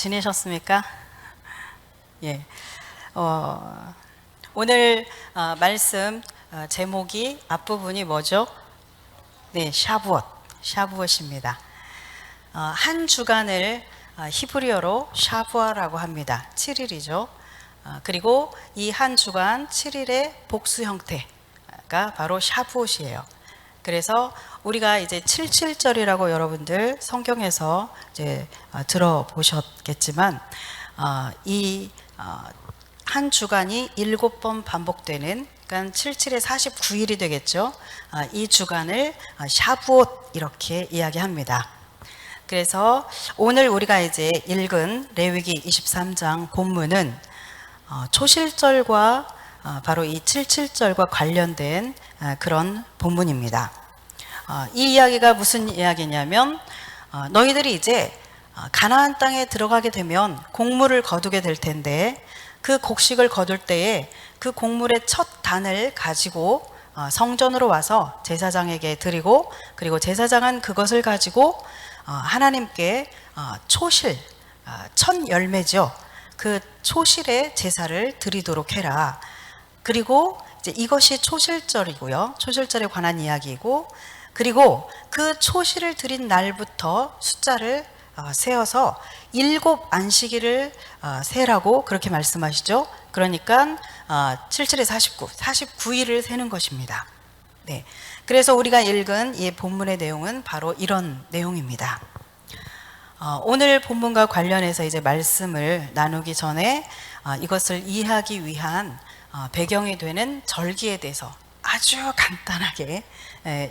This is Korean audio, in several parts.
지내셨습니까? 예. 오늘 말씀 제목이 앞부분이 뭐죠? 네, 샤부엇입니다. 한 주간을 히브리어로 샤부아라고 합니다. 7일이죠. 그리고 이 한 주간 7일의 복수 형태가 바로 샤부엇이에요. 그래서 우리가 이제 77절이라고 여러분들 성경에서 이제 들어보셨겠지만 이 한 주간이 7번 반복되는, 그러니까 77에 49일이 되겠죠. 이 주간을 샤부옷 이렇게 이야기합니다. 그래서 오늘 우리가 이제 읽은 레위기 23장 본문은 초실절과 바로 이 77절과 관련된 그런 본문입니다. 이 이야기가 무슨 이야기냐면 너희들이 이제 가나안 땅에 들어가게 되면 곡물을 거두게 될 텐데 그 곡식을 거둘 때에 그 곡물의 첫 단을 가지고 성전으로 와서 제사장에게 드리고, 그리고 제사장은 그것을 가지고 하나님께 초실, 첫 열매죠. 그 초실의 제사를 드리도록 해라. 그리고 이제 이것이 초실절이고요. 초실절에 관한 이야기이고, 그리고 그 초실을 드린 날부터 숫자를 세어서 7 안식일을 세라고 그렇게 말씀하시죠. 그러니까 77에 49일을 세는 것입니다. 네. 그래서 우리가 읽은 이 본문의 내용은 바로 이런 내용입니다. 오늘 본문과 관련해서 이제 말씀을 나누기 전에 이것을 이해하기 위한 배경이 되는 절기에 대해서 아주 간단하게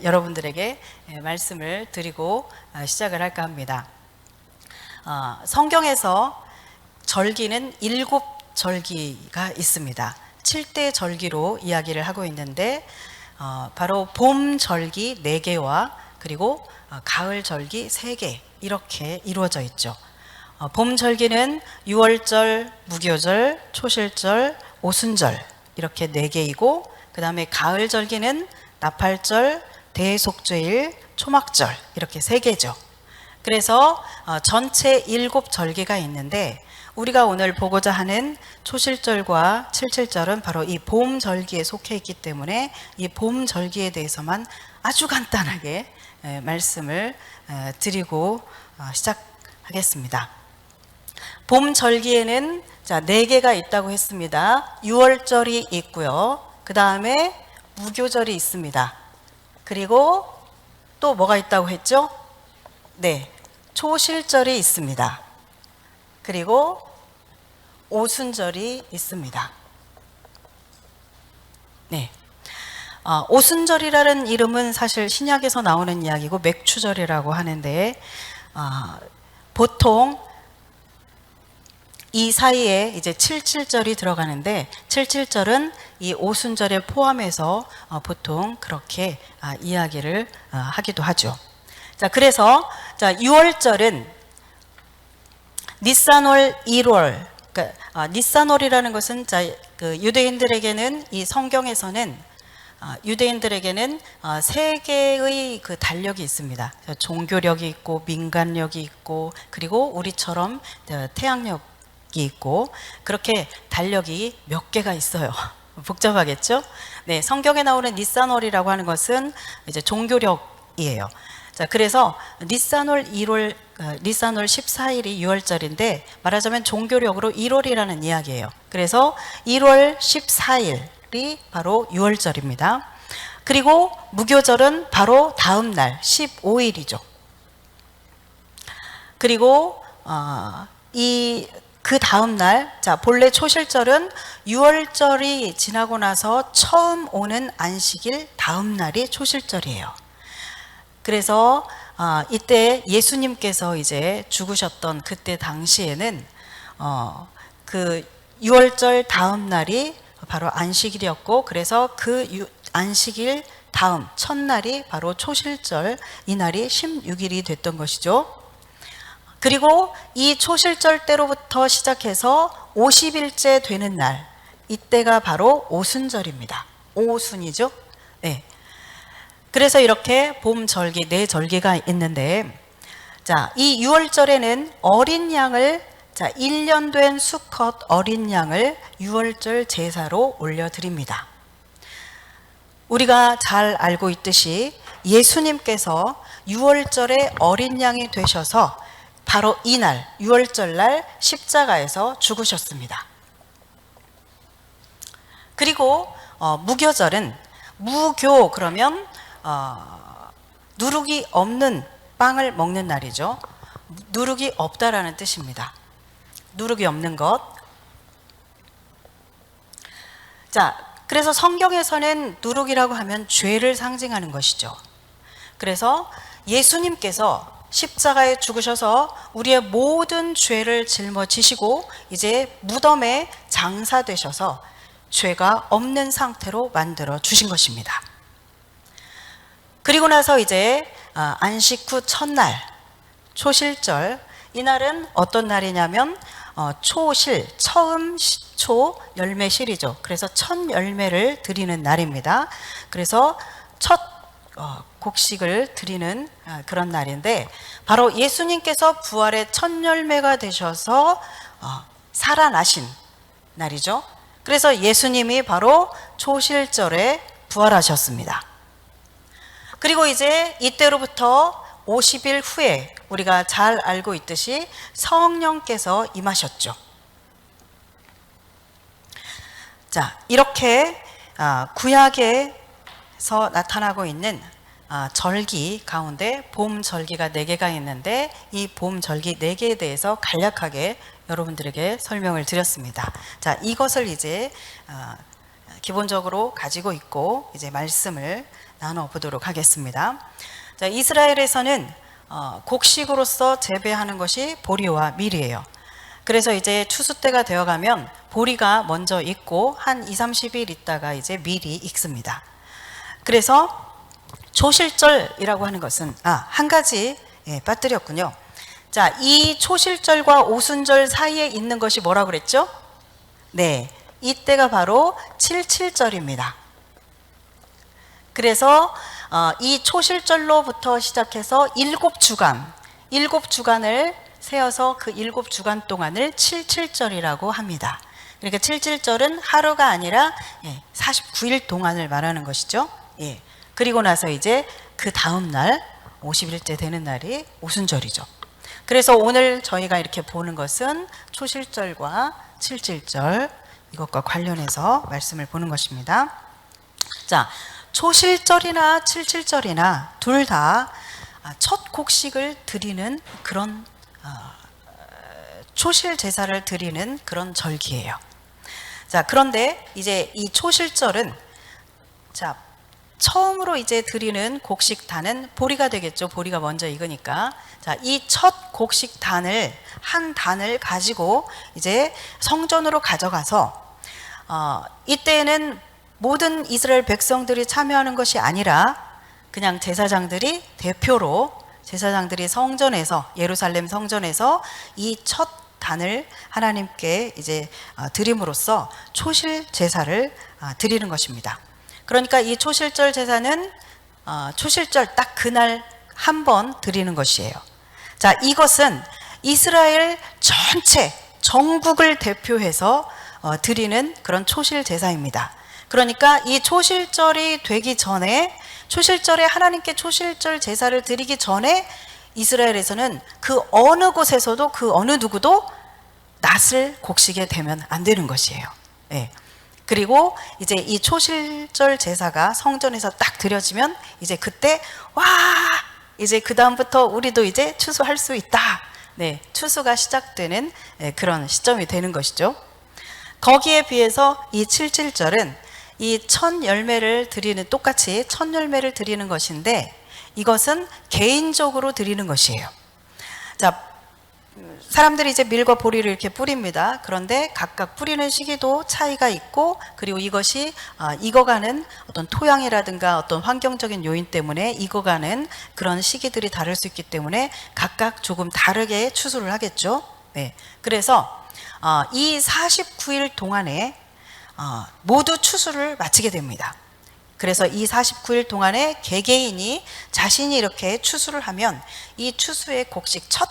여러분들에게 말씀을 드리고 시작을 할까 합니다. 성경에서 절기는 7절기가 있습니다. 7대 절기로 이야기를 하고 있는데 바로 봄 절기 4개와 그리고 가을 절기 3개 이렇게 이루어져 있죠. 봄 절기는 유월절, 무교절, 초실절, 오순절 이렇게 4개이고, 그 다음에 가을 절기는 나팔절, 대속죄일, 초막절 이렇게 3개죠. 그래서 전체 7절기가 있는데 우리가 오늘 보고자 하는 초실절과 77절은 바로 이 봄절기에 속해 있기 때문에 이 봄절기에 대해서만 아주 간단하게 말씀을 드리고 시작하겠습니다. 봄절기에는 4개가 있다고 했습니다. 유월절이 있고요. 그 다음에 무교절이 있습니다. 그리고 또 뭐가 있다고 했죠? 네, 초실절이 있습니다. 그리고 오순절이 있습니다. 네, 오순절이라는 이름은 사실 신약에서 나오는 이야기고 맥추절이라고 하는데 보통 이 사이에 이제 77절이 들어가는데 77절은 이 오순절에 포함해서 보통 그렇게 이야기를 하기도 하죠. 자, 그래서 6월절은 니산월 1월, 그러니까 니산월이라는 것은 그 유대인들에게는 이 성경에서는 유대인들에게는 3개의 그 달력이 있습니다. 종교력이 있고 민간력이 있고 그리고 우리처럼 태양력이 있고, 그렇게 달력이 몇 개가 있어요. 복잡하겠죠? 네, 성경에 나오는 니산월이라고 하는 것은 이제 종교력이에요. 자, 그래서 니산월 14일이 6월절인데 말하자면 종교력으로 1월이라는 이야기예요. 그래서 1월 14일이 바로 6월절입니다. 그리고 무교절은 바로 다음 날 15일이죠. 그리고 그 다음 날, 본래 초실절은 6월절이 지나고 나서 처음 오는 안식일 다음 날이 초실절이에요. 그래서 이때 예수님께서 이제 죽으셨던 그때 당시에는 그 6월절 다음 날이 바로 안식일이었고, 그래서 그 안식일 다음 첫날이 바로 초실절, 이 날이 16일이 됐던 것이죠. 그리고 이 초실절 때로부터 시작해서 50일째 되는 날, 이때가 바로 오순절입니다. 오순이죠. 네. 그래서 이렇게 봄절기 4절기가 있는데, 이 6월절에는 어린 양을 자, 1년 된 수컷 어린 양을 유월절 제사로 올려드립니다. 우리가 잘 알고 있듯이 예수님께서 유월절에 어린 양이 되셔서 바로 이날 유월절날 십자가에서 죽으셨습니다. 그리고 무교절은 무교 그러면 누룩이 없는 빵을 먹는 날이죠. 누룩이 없다라는 뜻입니다. 누룩이 없는 것. 자, 그래서 성경에서는 누룩이라고 하면 죄를 상징하는 것이죠. 그래서 예수님께서 십자가에 죽으셔서 우리의 모든 죄를 짊어지시고 이제 무덤에 장사되셔서 죄가 없는 상태로 만들어 주신 것입니다. 그리고 나서 이제 안식 후 첫날 초실절, 이날은 어떤 날이냐면 초실, 처음 초 열매실이죠. 그래서 첫 열매를 드리는 날입니다. 그래서 첫 곡식을 드리는 그런 날인데 바로 예수님께서 부활의 첫 열매가 되셔서 살아나신 날이죠. 그래서 예수님이 바로 초실절에 부활하셨습니다. 그리고 이제 이때로부터 50일 후에 우리가 잘 알고 있듯이 성령께서 임하셨죠. 자, 이렇게 구약에서 나타나고 있는 절기 가운데 봄 절기가 4개가 있는데 이 봄 절기 4개에 대해서 간략하게 여러분들에게 설명을 드렸습니다. 자, 이것을 이제 기본적으로 가지고 있고 이제 말씀을 나눠보도록 하겠습니다. 자, 이스라엘에서는 곡식으로서 재배하는 것이 보리와 밀이에요. 그래서 이제 추수 때가 되어가면 보리가 먼저 익고 한 2-30일 있다가 이제 밀이 익습니다. 그래서 초실절이라고 하는 것은 한 가지 빠뜨렸군요. 자, 이 초실절과 오순절 사이에 있는 것이 뭐라고 그랬죠? 네, 이때가 바로 칠칠절입니다. 그래서 이 초실절로부터 시작해서 7주간을 세어서 그 7주간 동안을 칠칠절이라고 합니다. 그러니까 칠칠절은 하루가 아니라 49일 동안을 말하는 것이죠. 예. 그리고 나서 이제 그 다음 날 50일째 되는 날이 오순절이죠. 그래서 오늘 저희가 이렇게 보는 것은 초실절과 칠칠절 이것과 관련해서 말씀을 보는 것입니다. 자, 초실절이나 칠칠절이나 둘 다 첫 곡식을 드리는 그런 초실 제사를 드리는 그런 절기예요. 자, 그런데 이제 이 초실절은 자, 처음으로 이제 드리는 곡식단은 보리가 되겠죠. 보리가 먼저 익으니까. 자, 이 첫 곡식단을 한 단을 가지고 이제 성전으로 가져가서 이때에는 모든 이스라엘 백성들이 참여하는 것이 아니라 그냥 제사장들이 대표로 제사장들이 성전에서 예루살렘 성전에서 이 첫 단을 하나님께 이제 드림으로써 초실 제사를 드리는 것입니다. 그러니까 이 초실절 제사는 초실절 딱 그날 한 번 드리는 것이에요. 자, 이것은 이스라엘 전체 전국을 대표해서 드리는 그런 초실 제사입니다. 그러니까 이 초실절이 되기 전에 초실절에 하나님께 초실절 제사를 드리기 전에 이스라엘에서는 그 어느 곳에서도 그 어느 누구도 낫을 곡식에 대면 안 되는 것이에요. 예. 그리고 이제 이 초실절 제사가 성전에서 딱 드려지면 이제 그때 와 이제 그 다음부터 우리도 이제 추수할 수 있다. 네, 추수가 시작되는 그런 시점이 되는 것이죠. 거기에 비해서 이 칠칠절은 이 첫 열매를 드리는 똑같이 첫 열매를 드리는 것인데 이것은 개인적으로 드리는 것이에요. 자, 사람들이 이제 밀과 보리를 이렇게 뿌립니다. 그런데 각각 뿌리는 시기도 차이가 있고 그리고 이것이 익어가는 어떤 토양이라든가 어떤 환경적인 요인 때문에 익어가는 그런 시기들이 다를 수 있기 때문에 각각 조금 다르게 추수를 하겠죠. 네. 그래서 이 49일 동안에 모두 추수를 마치게 됩니다. 그래서 이 49일 동안에 개개인이 자신이 이렇게 추수를 하면 이 추수의 곡식 첫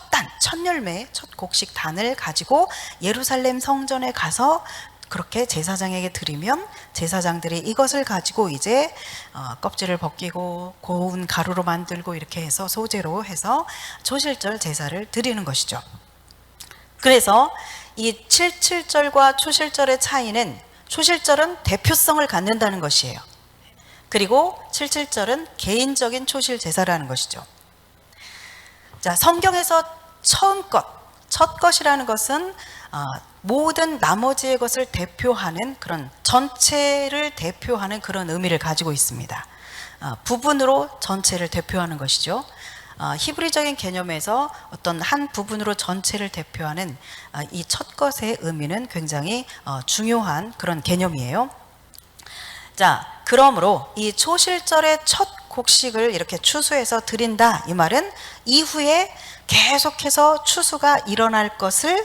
열매, 첫 곡식 단을 가지고 예루살렘 성전에 가서 그렇게 제사장에게 드리면 제사장들이 이것을 가지고 이제 껍질을 벗기고 고운 가루로 만들고 이렇게 해서 소재로 해서 초실절 제사를 드리는 것이죠. 그래서 이 77절과 초실절의 차이는, 초실절은 대표성을 갖는다는 것이에요. 그리고 77절은 개인적인 초실 제사라는 것이죠. 자, 성경에서 첫 것이라는 것은 모든 나머지의 것을 대표하는 그런, 전체를 대표하는 그런 의미를 가지고 있습니다. 부분으로 전체를 대표하는 것이죠. 히브리적인 개념에서 어떤 한 부분으로 전체를 대표하는 이 첫 것의 의미는 굉장히 중요한 그런 개념이에요. 자, 그러므로 이 초실절의 첫 곡식을 이렇게 추수해서 드린다, 이 말은 이후에 계속해서 추수가 일어날 것을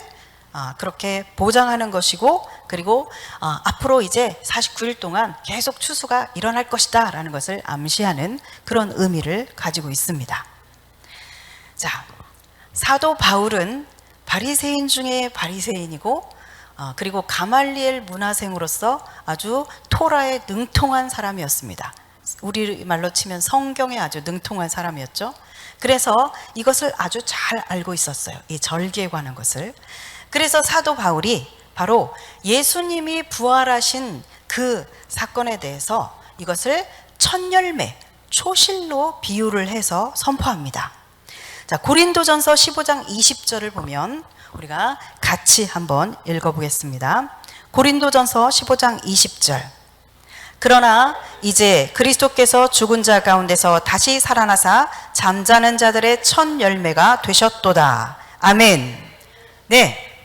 그렇게 보장하는 것이고, 그리고 앞으로 이제 49일 동안 계속 추수가 일어날 것이다 라는 것을 암시하는 그런 의미를 가지고 있습니다. 자, 사도 바울은 바리새인 중에 바리새인이고, 그리고 가말리엘 문화생으로서 아주 토라에 능통한 사람이었습니다. 우리말로 치면 성경에 아주 능통한 사람이었죠. 그래서 이것을 아주 잘 알고 있었어요, 이 절기에 관한 것을. 그래서 사도 바울이 바로 예수님이 부활하신 그 사건에 대해서 이것을 첫 열매, 초실로 비유를 해서 선포합니다. 자, 고린도전서 15장 20절을 보면 우리가 같이 한번 읽어보겠습니다. 고린도전서 15장 20절. 그러나 이제 그리스도께서 죽은 자 가운데서 다시 살아나사 잠자는 자들의 첫 열매가 되셨도다. 아멘. 네,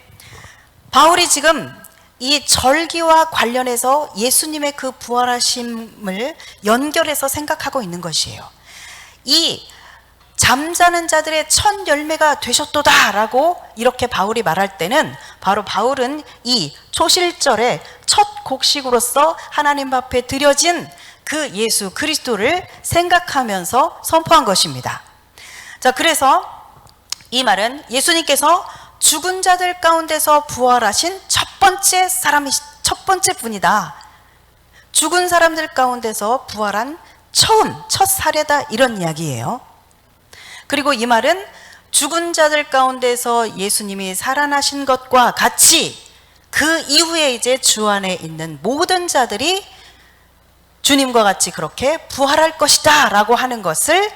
바울이 지금 이 절기와 관련해서 예수님의 그 부활하심을 연결해서 생각하고 있는 것이에요. 이 잠자는 자들의 첫 열매가 되셨도다 라고 이렇게 바울이 말할 때는, 바로 바울은 이 초실절의 첫 곡식으로서 하나님 앞에 드려진 그 예수 그리스도를 생각하면서 선포한 것입니다. 자, 그래서 이 말은 예수님께서 죽은 자들 가운데서 부활하신 첫 번째 분이다. 죽은 사람들 가운데서 부활한 첫 사례다, 이런 이야기예요. 그리고 이 말은 죽은 자들 가운데서 예수님이 살아나신 것과 같이 그 이후에 이제 주 안에 있는 모든 자들이 주님과 같이 그렇게 부활할 것이다 라고 하는 것을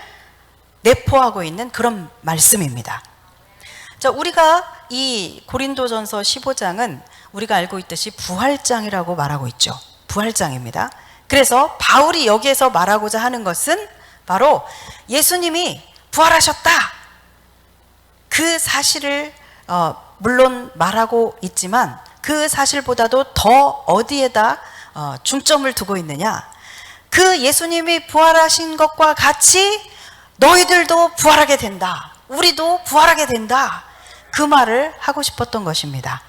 내포하고 있는 그런 말씀입니다. 자, 우리가 이 고린도전서 15장은 우리가 알고 있듯이 부활장이라고 말하고 있죠. 부활장입니다. 그래서 바울이 여기에서 말하고자 하는 것은 바로 예수님이 부활하셨다, 그 사실을 물론 말하고 있지만 그 사실보다도 더 어디에다 중점을 두고 있느냐, 그 예수님이 부활하신 것과 같이 너희들도 부활하게 된다, 우리도 부활하게 된다, 그 말을 하고 싶었던 것입니다.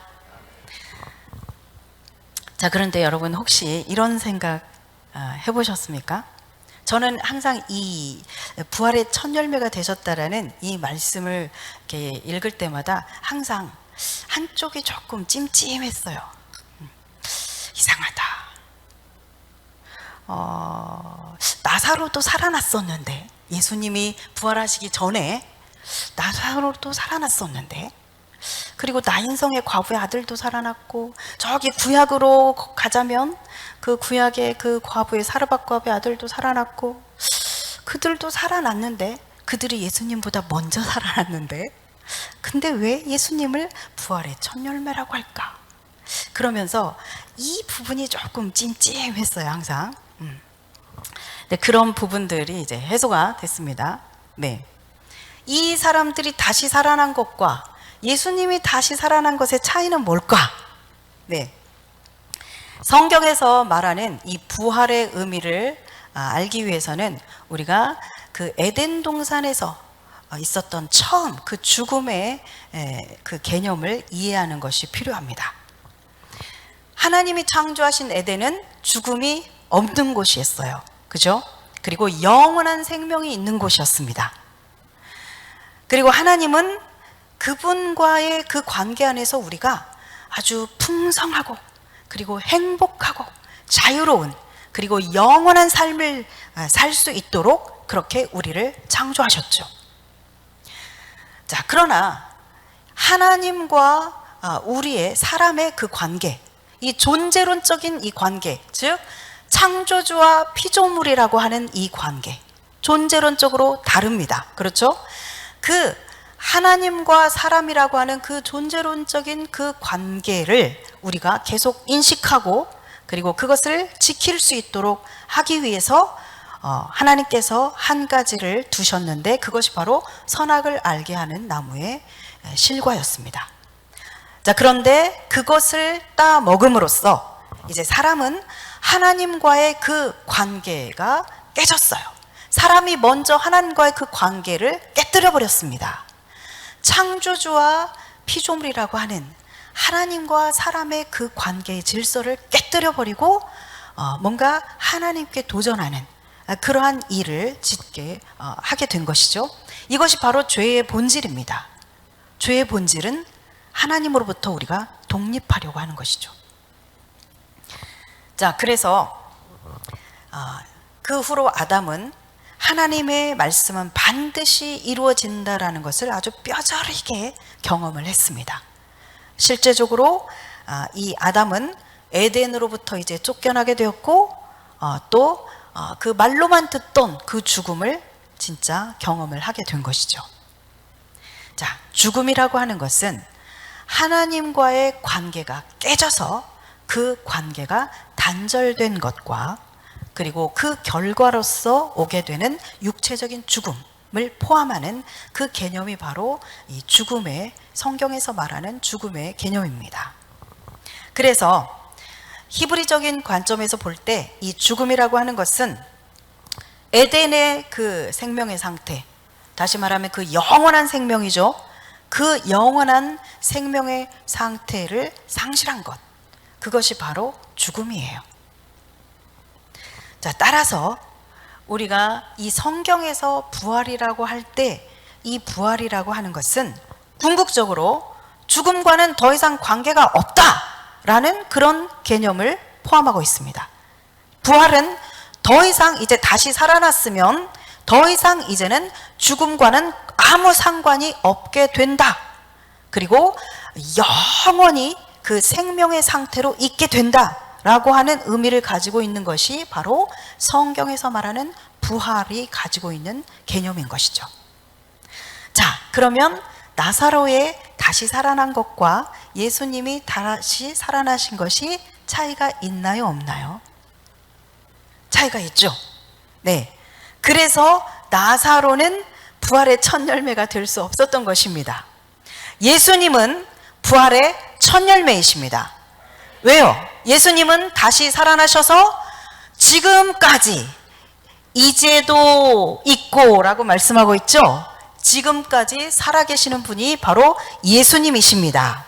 자, 그런데 여러분 혹시 이런 생각 해보셨습니까? 저는 항상 이 부활의 첫 열매가 되셨다라는 이 말씀을 이렇게 읽을 때마다 항상 한쪽이 조금 찜찜했어요. 이상하다. 나사로도 살아났었는데, 예수님이 부활하시기 전에 나사로도 살아났었는데, 그리고 나인성의 과부의 아들도 살아났고, 저기 구약으로 가자면 그 구약의 그 과부의 사르밧 과부의 아들도 살아났고, 그들도 살아났는데, 그들이 예수님보다 먼저 살아났는데, 근데 왜 예수님을 부활의 첫 열매라고 할까? 그러면서 이 부분이 조금 찜찜했어요, 항상. 네, 그런 부분들이 이제 해소가 됐습니다. 네, 이 사람들이 다시 살아난 것과 예수님이 다시 살아난 것의 차이는 뭘까? 네, 성경에서 말하는 이 부활의 의미를 알기 위해서는 우리가 그 에덴 동산에서 있었던 처음 그 죽음의 그 개념을 이해하는 것이 필요합니다. 하나님이 창조하신 에덴은 죽음이 없는 곳이었어요. 그죠? 그리고 영원한 생명이 있는 곳이었습니다. 그리고 하나님은 그분과의 그 관계 안에서 우리가 아주 풍성하고 그리고 행복하고 자유로운 그리고 영원한 삶을 살 수 있도록 그렇게 우리를 창조하셨죠. 자, 그러나 하나님과 우리의 사람의 그 관계, 이 존재론적인 이 관계, 즉 창조주와 피조물이라고 하는 이 관계, 존재론적으로 다릅니다. 그렇죠? 그 하나님과 사람이라고 하는 그 존재론적인 그 관계를 우리가 계속 인식하고 그리고 그것을 지킬 수 있도록 하기 위해서 하나님께서 한 가지를 두셨는데 그것이 바로 선악을 알게 하는 나무의 실과였습니다. 자, 그런데 그것을 따 먹음으로써 이제 사람은 하나님과의 그 관계가 깨졌어요. 사람이 먼저 하나님과의 그 관계를 깨뜨려 버렸습니다. 창조주와 피조물이라고 하는 하나님과 사람의 그 관계의 질서를 깨뜨려 버리고 뭔가 하나님께 도전하는 그러한 일을 짓게 하게 된 것이죠. 이것이 바로 죄의 본질입니다. 죄의 본질은 하나님으로부터 우리가 독립하려고 하는 것이죠. 자, 그래서 그 후로 아담은 하나님의 말씀은 반드시 이루어진다라는 것을 아주 뼈저리게 경험을 했습니다. 실제적으로 이 아담은 에덴으로부터 이제 쫓겨나게 되었고 또 그 말로만 듣던 그 죽음을 진짜 경험을 하게 된 것이죠. 자, 죽음이라고 하는 것은 하나님과의 관계가 깨져서 그 관계가 단절된 것과 그리고 그 결과로서 오게 되는 육체적인 죽음을 포함하는 그 개념이 바로 이 죽음의, 성경에서 말하는 죽음의 개념입니다. 그래서 히브리적인 관점에서 볼 때 이 죽음이라고 하는 것은 에덴의 그 생명의 상태, 다시 말하면 그 영원한 생명이죠. 그 영원한 생명의 상태를 상실한 것, 그것이 바로 죽음이에요. 자, 따라서 우리가 이 성경에서 부활이라고 할 때 이 부활이라고 하는 것은 궁극적으로 죽음과는 더 이상 관계가 없다라는 그런 개념을 포함하고 있습니다. 부활은 더 이상 이제 다시 살아났으면 더 이상 이제는 죽음과는 아무 상관이 없게 된다. 그리고 영원히 그 생명의 상태로 있게 된다. 라고 하는 의미를 가지고 있는 것이 바로 성경에서 말하는 부활이 가지고 있는 개념인 것이죠. 자, 그러면 나사로의 다시 살아난 것과 예수님이 다시 살아나신 것이 차이가 있나요, 없나요? 차이가 있죠. 네. 그래서 나사로는 부활의 첫 열매가 될 수 없었던 것입니다. 예수님은 부활의 첫 열매이십니다. 왜요? 예수님은 다시 살아나셔서 지금까지 이제도 있고 라고 말씀하고 있죠. 지금까지 살아계시는 분이 바로 예수님이십니다.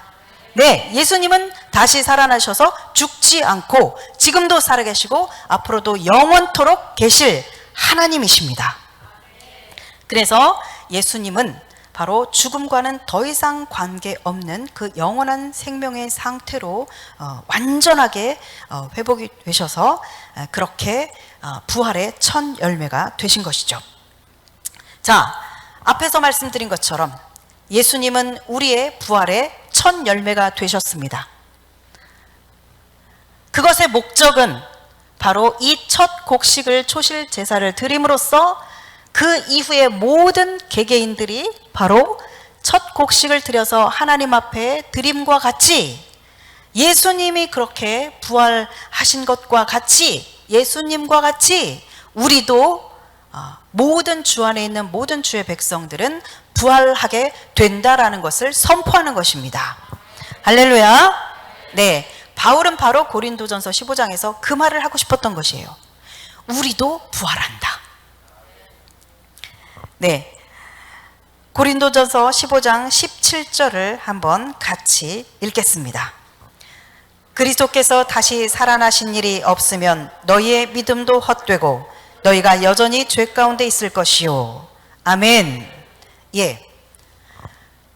네, 예수님은 다시 살아나셔서 죽지 않고 지금도 살아계시고 앞으로도 영원토록 계실 하나님이십니다. 그래서 예수님은 바로 죽음과는 더 이상 관계없는 그 영원한 생명의 상태로 완전하게 회복이 되셔서 그렇게 부활의 첫 열매가 되신 것이죠. 자, 앞에서 말씀드린 것처럼 예수님은 우리의 부활의 첫 열매가 되셨습니다. 그것의 목적은 바로 이 첫 곡식을 초실 제사를 드림으로써 그 이후의 모든 개개인들이 바로 첫 곡식을 드려서 하나님 앞에 드림과 같이 예수님이 그렇게 부활하신 것과 같이 예수님과 같이 우리도 모든 주 안에 있는 모든 주의 백성들은 부활하게 된다라는 것을 선포하는 것입니다. 할렐루야. 네, 바울은 바로 고린도전서 15장에서 그 말을 하고 싶었던 것이에요. 우리도 부활한다. 네, 고린도전서 15장 17절을 한번 같이 읽겠습니다. 그리스도께서 다시 살아나신 일이 없으면 너희의 믿음도 헛되고 너희가 여전히 죄 가운데 있을 것이요. 아멘. 예.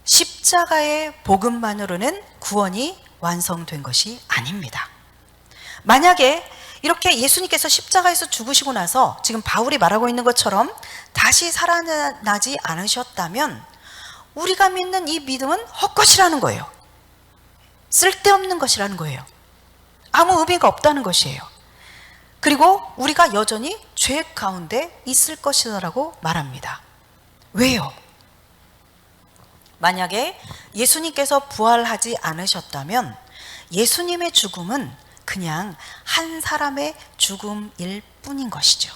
십자가의 복음만으로는 구원이 완성된 것이 아닙니다. 만약에 이렇게 예수님께서 십자가에서 죽으시고 나서 지금 바울이 말하고 있는 것처럼 다시 살아나지 않으셨다면 우리가 믿는 이 믿음은 헛것이라는 거예요. 쓸데없는 것이라는 거예요. 아무 의미가 없다는 것이에요. 그리고 우리가 여전히 죄 가운데 있을 것이라고 말합니다. 왜요? 만약에 예수님께서 부활하지 않으셨다면 예수님의 죽음은 그냥 한 사람의 죽음일 뿐인 것이죠.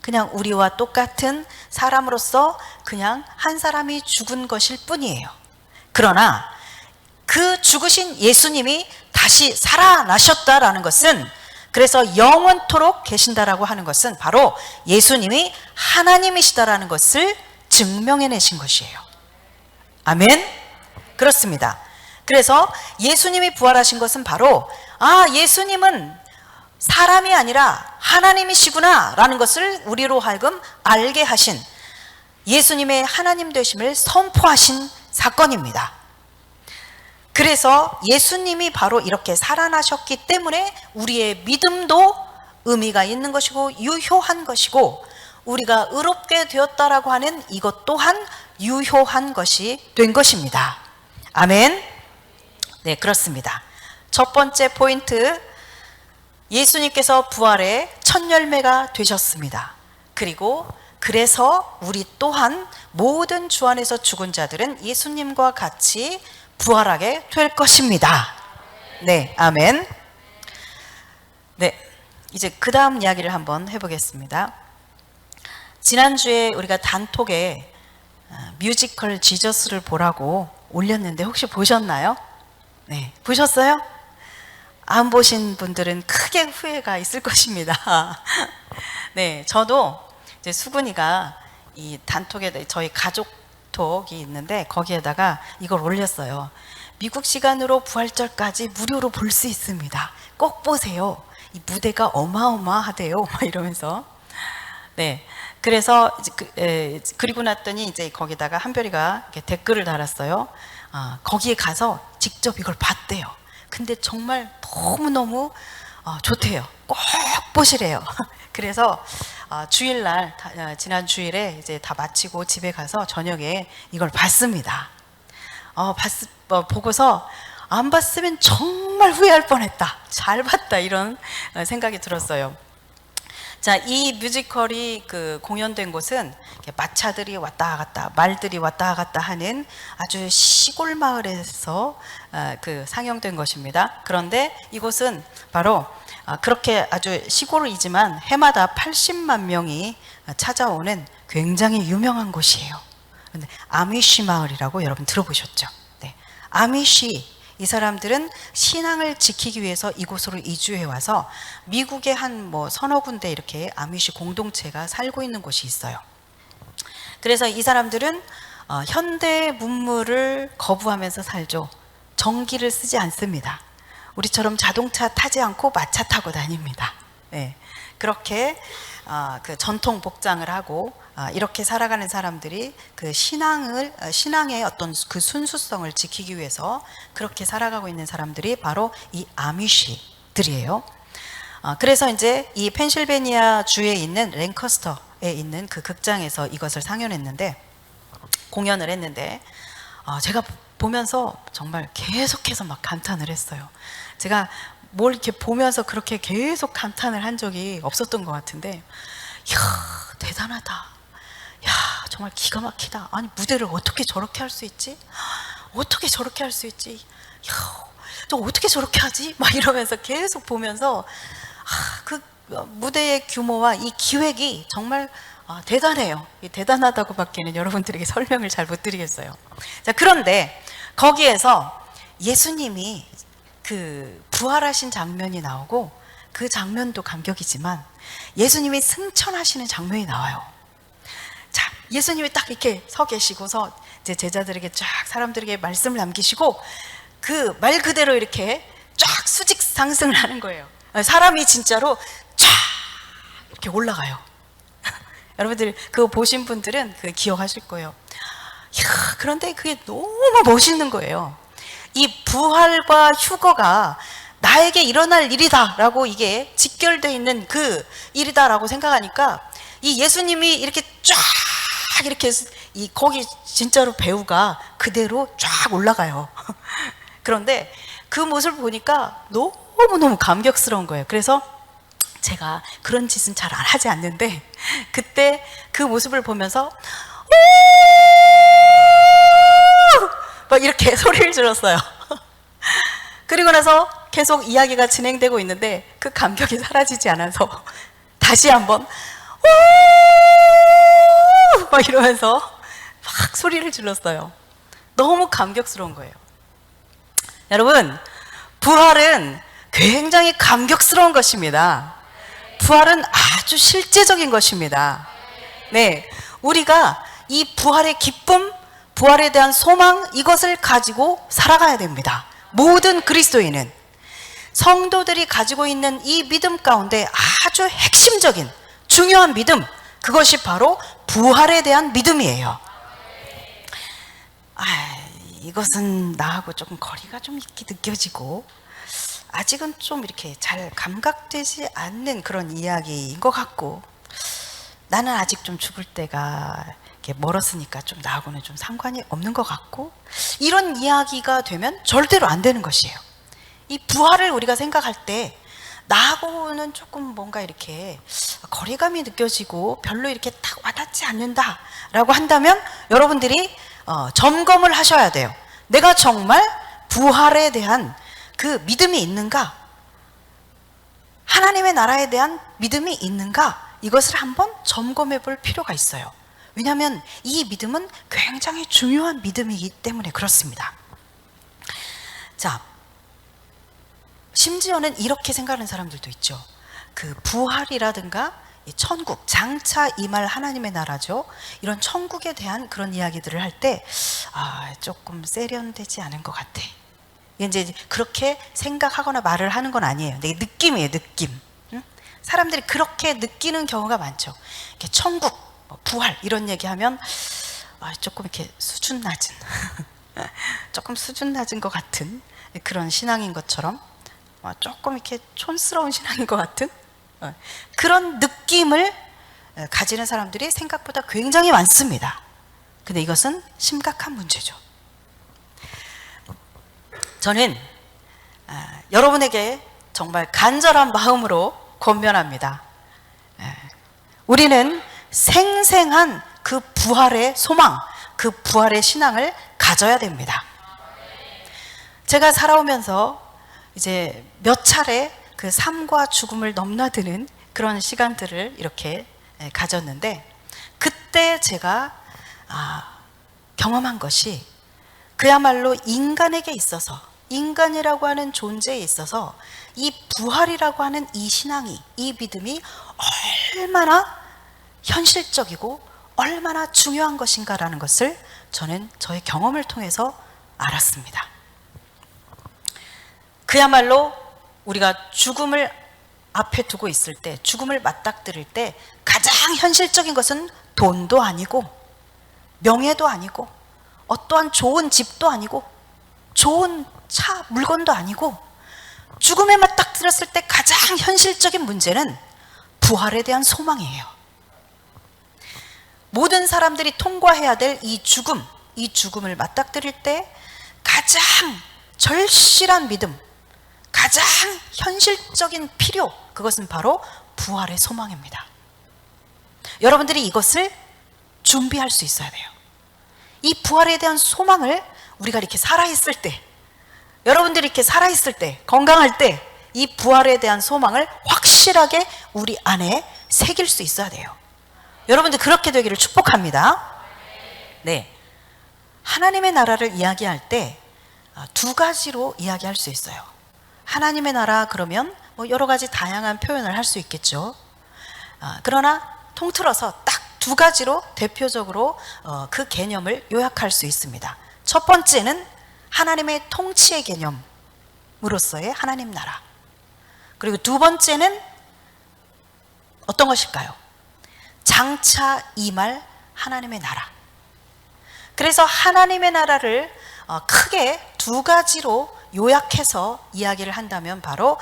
그냥 우리와 똑같은 사람으로서 그냥 한 사람이 죽은 것일 뿐이에요. 그러나 그 죽으신 예수님이 다시 살아나셨다라는 것은, 그래서 영원토록 계신다라고 하는 것은 바로 예수님이 하나님이시다라는 것을 증명해내신 것이에요. 아멘? 그렇습니다. 그래서 예수님이 부활하신 것은 바로 예수님은 사람이 아니라 하나님이시구나 라는 것을 우리로 하여금 알게 하신, 예수님의 하나님 되심을 선포하신 사건입니다. 그래서 예수님이 바로 이렇게 살아나셨기 때문에 우리의 믿음도 의미가 있는 것이고 유효한 것이고, 우리가 의롭게 되었다라고 하는 이것 또한 유효한 것이 된 것입니다. 아멘. 네, 그렇습니다. 첫 번째 포인트, 예수님께서 부활의 첫 열매가 되셨습니다. 그리고 그래서 우리 또한 모든 주 안에서 죽은 자들은 예수님과 같이 부활하게 될 것입니다. 네, 아멘. 네, 이제 그 다음 이야기를 한번 해보겠습니다. 지난주에 우리가 단톡에 뮤지컬 지저스를 보라고 올렸는데 혹시 보셨나요? 네, 보셨어요? 안 보신 분들은 크게 후회가 있을 것입니다. 네, 저도 이제 수근이가 이 단톡에 저희 가족톡이 있는데 거기에다가 이걸 올렸어요. 미국 시간으로 부활절까지 무료로 볼 수 있습니다. 꼭 보세요. 이 무대가 어마어마하대요. 막 이러면서. 네. 그래서 그리고 났더니 이제 거기다가 한별이가 이렇게 댓글을 달았어요. 거기에 가서 직접 이걸 봤대요. 근데 정말 너무너무 좋대요. 꼭 보시래요. 그래서 주일날, 지난 주일에 이제 다 마치고 집에 가서 저녁에 이걸 봤습니다. 보고서 안 봤으면 정말 후회할 뻔했다. 잘 봤다. 이런 생각이 들었어요. 자, 이 뮤지컬이 공연된 곳은 마차들이 왔다 갔다, 말들이 왔다 갔다 하는 아주 시골 마을에서 상영된 것입니다. 그런데 이곳은 바로 그렇게 아주 시골이지만 해마다 80만 명이 찾아오는 굉장히 유명한 곳이에요. 근데 아미시 마을이라고 여러분 들어보셨죠? 네. 아미시, 이 사람들은 신앙을 지키기 위해서 이곳으로 이주해 와서 미국의 한 서너 군데 이렇게 아미시 공동체가 살고 있는 곳이 있어요. 그래서 이 사람들은 현대 문물을 거부하면서 살죠. 전기를 쓰지 않습니다. 우리처럼 자동차 타지 않고 마차 타고 다닙니다. 네. 그렇게 그 전통 복장을 하고 이렇게 살아가는 사람들이 그 신앙의 어떤 그 순수성을 지키기 위해서 그렇게 살아가고 있는 사람들이 바로 이 아미시들이에요. 그래서 이제 이 펜실베니아 주에 있는 랭커스터에 있는 그 극장에서 이것을 상연했는데, 공연을 했는데 제가 보면서 정말 계속해서 막 감탄을 했어요. 제가 뭘 이렇게 보면서 그렇게 계속 감탄을 한 적이 없었던 것 같은데, 이야, 대단하다. 야, 정말 기가 막히다. 아니, 무대를 어떻게 저렇게 할 수 있지? 어떻게 저렇게 할 수 있지? 야, 저 어떻게 저렇게 하지? 막 이러면서 계속 보면서 그 무대의 규모와 이 기획이 정말 대단해요. 대단하다고 밖에는 여러분들에게 설명을 잘 못 드리겠어요. 자, 그런데 거기에서 예수님이 그 부활하신 장면이 나오고, 그 장면도 감격이지만 예수님이 승천하시는 장면이 나와요. 자, 예수님이 딱 이렇게 서 계시고서 이제 제자들에게 쫙 사람들에게 말씀을 남기시고 그 말 그대로 이렇게 쫙 수직 상승을 하는 거예요. 사람이 진짜로 쫙 이렇게 올라가요. 여러분들 그거 보신 분들은 그 기억하실 거예요. 이야, 그런데 그게 너무 멋있는 거예요. 이 부활과 휴거가 나에게 일어날 일이다라고 이게 직결되어 있는 그 일이다라고 생각하니까 이 예수님이 이렇게 쫙 이렇게 이 거기 진짜로 배우가 그대로 쫙 올라가요. 그런데 그 모습을 보니까 너무너무 감격스러운 거예요. 그래서 제가 그런 짓은 잘 안 하지 않는데 그때 그 모습을 보면서 막 이렇게 소리를 질렀어요. 그리고 나서 계속 이야기가 진행되고 있는데 그 감격이 사라지지 않아서 다시 한번 막 이러면서 막 소리를 질렀어요. 너무 감격스러운 거예요. 여러분, 부활은 굉장히 감격스러운 것입니다. 부활은 아주 실제적인 것입니다. 네, 우리가 이 부활의 기쁨, 부활에 대한 소망, 이것을 가지고 살아가야 됩니다. 모든 그리스도인은 성도들이 가지고 있는 이 믿음 가운데 아주 핵심적인 중요한 믿음, 그것이 바로 부활에 대한 믿음이에요. 이것은 나하고 조금 거리가 좀 있게 느껴지고 아직은 좀 이렇게 잘 감각되지 않는 그런 이야기인 것 같고, 나는 아직 좀 죽을 때가 이렇게 멀었으니까 좀 나하고는 좀 상관이 없는 것 같고, 이런 이야기가 되면 절대로 안 되는 것이에요. 이 부활을 우리가 생각할 때 나하고는 조금 뭔가 이렇게 거리감이 느껴지고 별로 이렇게 딱 와닿지 않는다라고 한다면 여러분들이 점검을 하셔야 돼요. 내가 정말 부활에 대한 그 믿음이 있는가? 하나님의 나라에 대한 믿음이 있는가? 이것을 한번 점검해 볼 필요가 있어요. 왜냐하면 이 믿음은 굉장히 중요한 믿음이기 때문에 그렇습니다. 자, 심지어는 이렇게 생각하는 사람들도 있죠. 그 부활이라든가 천국, 장차 임할 하나님의 나라죠. 이런 천국에 대한 그런 이야기들을 할 때 조금 세련되지 않은 것 같아. 이제 그렇게 생각하거나 말을 하는 건 아니에요. 내 느낌이에요, 느낌. 응? 사람들이 그렇게 느끼는 경우가 많죠. 이렇게 천국, 부활 이런 얘기하면 조금 이렇게 수준 낮은, 조금 수준 낮은 것 같은 그런 신앙인 것처럼, 조금 이렇게 촌스러운 신앙인 것 같은 그런 느낌을 가지는 사람들이 생각보다 굉장히 많습니다. 근데 이것은 심각한 문제죠. 저는 여러분에게 정말 간절한 마음으로 권면합니다. 우리는 생생한 그 부활의 소망, 그 부활의 신앙을 가져야 됩니다. 제가 살아오면서 이제 몇 차례 그 삶과 죽음을 넘나드는 그런 시간들을 이렇게 가졌는데, 그때 제가 경험한 것이 그야말로 인간에게 있어서, 인간이라고 하는 존재에 있어서 이 부활이라고 하는 이 신앙이, 이 믿음이 얼마나 현실적이고 얼마나 중요한 것인가라는 것을 저는 저의 경험을 통해서 알았습니다. 그야말로 우리가 죽음을 앞에 두고 있을 때, 죽음을 맞닥뜨릴 때 가장 현실적인 것은 돈도 아니고 명예도 아니고 어떠한 좋은 집도 아니고 좋은 차, 물건도 아니고, 죽음에 맞닥뜨렸을 때 가장 현실적인 문제는 부활에 대한 소망이에요. 모든 사람들이 통과해야 될 이 죽음, 이 죽음을 맞닥뜨릴 때 가장 절실한 믿음, 가장 현실적인 필요, 그것은 바로 부활의 소망입니다. 여러분들이 이것을 준비할 수 있어야 돼요. 이 부활에 대한 소망을 우리가 이렇게 살아있을 때, 여러분들이 이렇게 살아있을 때, 건강할 때 이 부활에 대한 소망을 확실하게 우리 안에 새길 수 있어야 돼요. 여러분들 그렇게 되기를 축복합니다. 네, 하나님의 나라를 이야기할 때 두 가지로 이야기할 수 있어요. 하나님의 나라 그러면 여러 가지 다양한 표현을 할 수 있겠죠. 그러나 통틀어서 딱 두 가지로 대표적으로 그 개념을 요약할 수 있습니다. 첫 번째는 하나님의 통치의 개념으로서의 하나님 나라. 그리고 두 번째는 어떤 것일까요? 장차 임할 하나님의 나라. 그래서 하나님의 나라를 크게 두 가지로 요약해서 이야기를 한다면 바로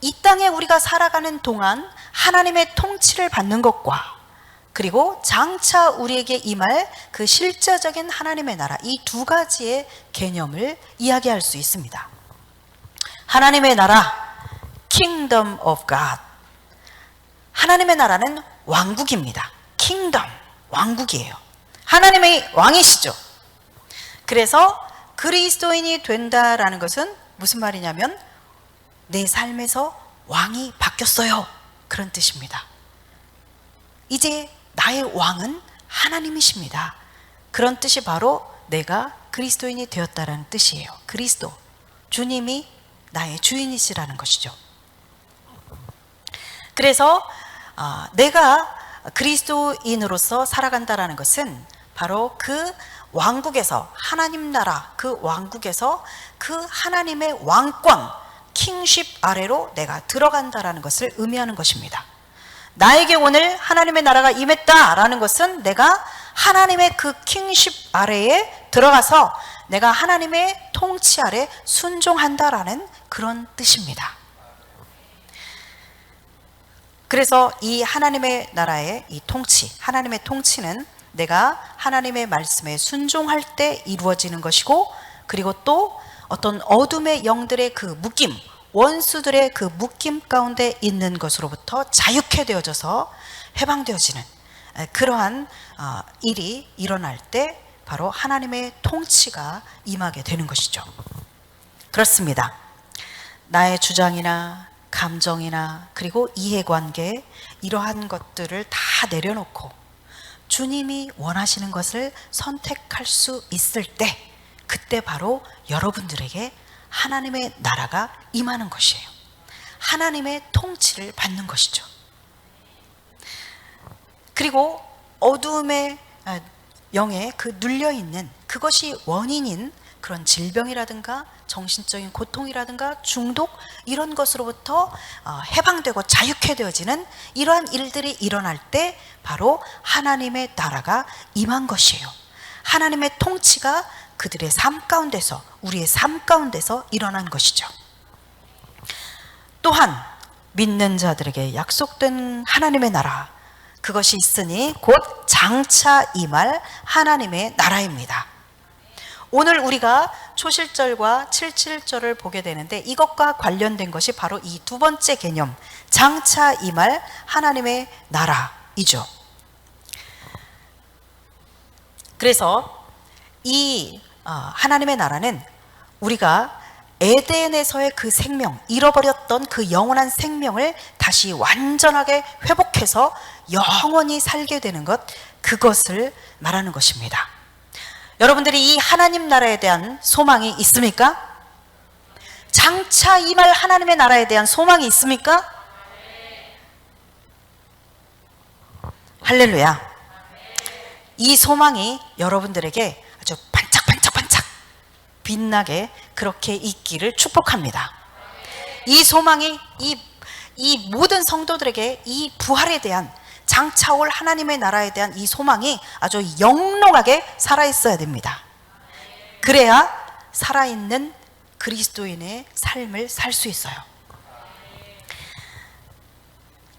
이 땅에 우리가 살아가는 동안 하나님의 통치를 받는 것과 그리고 장차 우리에게 임할 그 실제적인 하나님의 나라, 이 두 가지의 개념을 이야기할 수 있습니다. 하나님의 나라, Kingdom of God. 하나님의 나라는 왕국입니다. Kingdom, 왕국이에요. 하나님의 왕이시죠. 그래서 그리스도인이 된다라는 것은 무슨 말이냐면 내 삶에서 왕이 바뀌었어요, 그런 뜻입니다. 이제 나의 왕은 하나님이십니다. 그런 뜻이 바로 내가 그리스도인이 되었다라는 뜻이에요. 그리스도, 주님이 나의 주인이시라는 것이죠. 그래서 내가 그리스도인으로서 살아간다라는 것은 바로 그 왕국에서, 하나님 나라 그 왕국에서 그 하나님의 왕권, 킹십 아래로 내가 들어간다라는 것을 의미하는 것입니다. 나에게 오늘 하나님의 나라가 임했다라는 것은 내가 하나님의 그 킹십 아래에 들어가서 내가 하나님의 통치 아래 순종한다라는 그런 뜻입니다. 그래서 이 하나님의 나라의 이 통치, 하나님의 통치는 내가 하나님의 말씀에 순종할 때 이루어지는 것이고, 그리고 또 어떤 어둠의 영들의 그 묶임, 원수들의 그 묶임 가운데 있는 것으로부터 자유케 되어져서 해방되어지는 그러한 일이 일어날 때 바로 하나님의 통치가 임하게 되는 것이죠. 그렇습니다. 나의 주장이나 감정이나 그리고 이해관계, 이러한 것들을 다 내려놓고 주님이 원하시는 것을 선택할 수 있을 때, 그때 바로 여러분들에게 하나님의 나라가 임하는 것이에요. 하나님의 통치를 받는 것이죠. 그리고 어두움의 영에 그 눌려있는 그것이 원인인 그런 질병이라든가 정신적인 고통이라든가 중독, 이런 것으로부터 해방되고 자유케 되어지는 이러한 일들이 일어날 때 바로 하나님의 나라가 임한 것이에요. 하나님의 통치가 그들의 삶 가운데서, 우리의 삶 가운데서 일어난 것이죠. 또한 믿는 자들에게 약속된 하나님의 나라, 그것이 있으니 곧 장차 임할 하나님의 나라입니다. 오늘 우리가 초실절과 77절을 보게 되는데 이것과 관련된 것이 바로 이 두 번째 개념, 장차 임할 하나님의 나라이죠. 그래서 이 하나님의 나라는 우리가 에덴에서의 그 생명, 잃어버렸던 그 영원한 생명을 다시 완전하게 회복해서 영원히 살게 되는 것, 그것을 말하는 것입니다. 여러분들이 이 하나님 나라에 대한 소망이 있습니까? 장차 임할 하나님의 나라에 대한 소망이 있습니까? 할렐루야. 이 소망이 여러분들에게 아주 반짝반짝반짝 빛나게 그렇게 있기를 축복합니다. 이 소망이 이 모든 성도들에게 이 부활에 대한, 장차 올 하나님의 나라에 대한 이 소망이 아주 영롱하게 살아있어야 됩니다. 그래야 살아있는 그리스도인의 삶을 살 수 있어요.